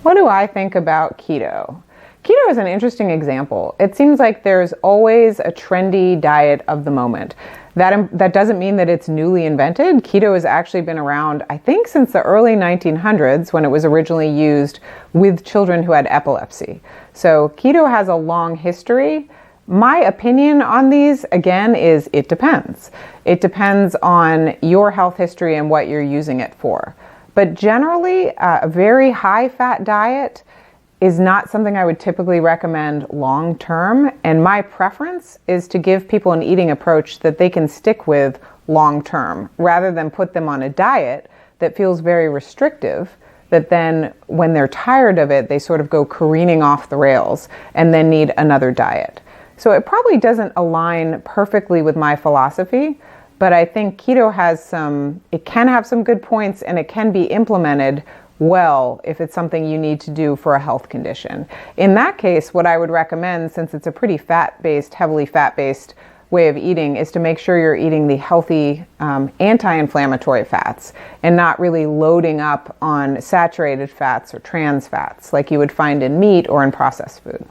What do I think about keto? Keto is an interesting example. It seems like there's always a trendy diet of the moment. That doesn't mean that it's newly invented. Keto has actually been around, I think, since the early 1900s when it was originally used with children who had epilepsy. So keto has a long history. My opinion on these, again, is it depends. It depends on your health history and what you're using it for. But generally, a very high-fat diet is not something I would typically recommend long-term. And my preference is to give people an eating approach that they can stick with long-term, rather than put them on a diet that feels very restrictive, that then when they're tired of it, they sort of go careening off the rails and then need another diet. So it probably doesn't align perfectly with my philosophy, but I think keto it can have some good points, and it can be implemented well if it's something you need to do for a health condition. In that case, what I would recommend, since it's a pretty heavily fat-based way of eating, is to make sure you're eating the healthy anti-inflammatory fats and not really loading up on saturated fats or trans fats like you would find in meat or in processed food.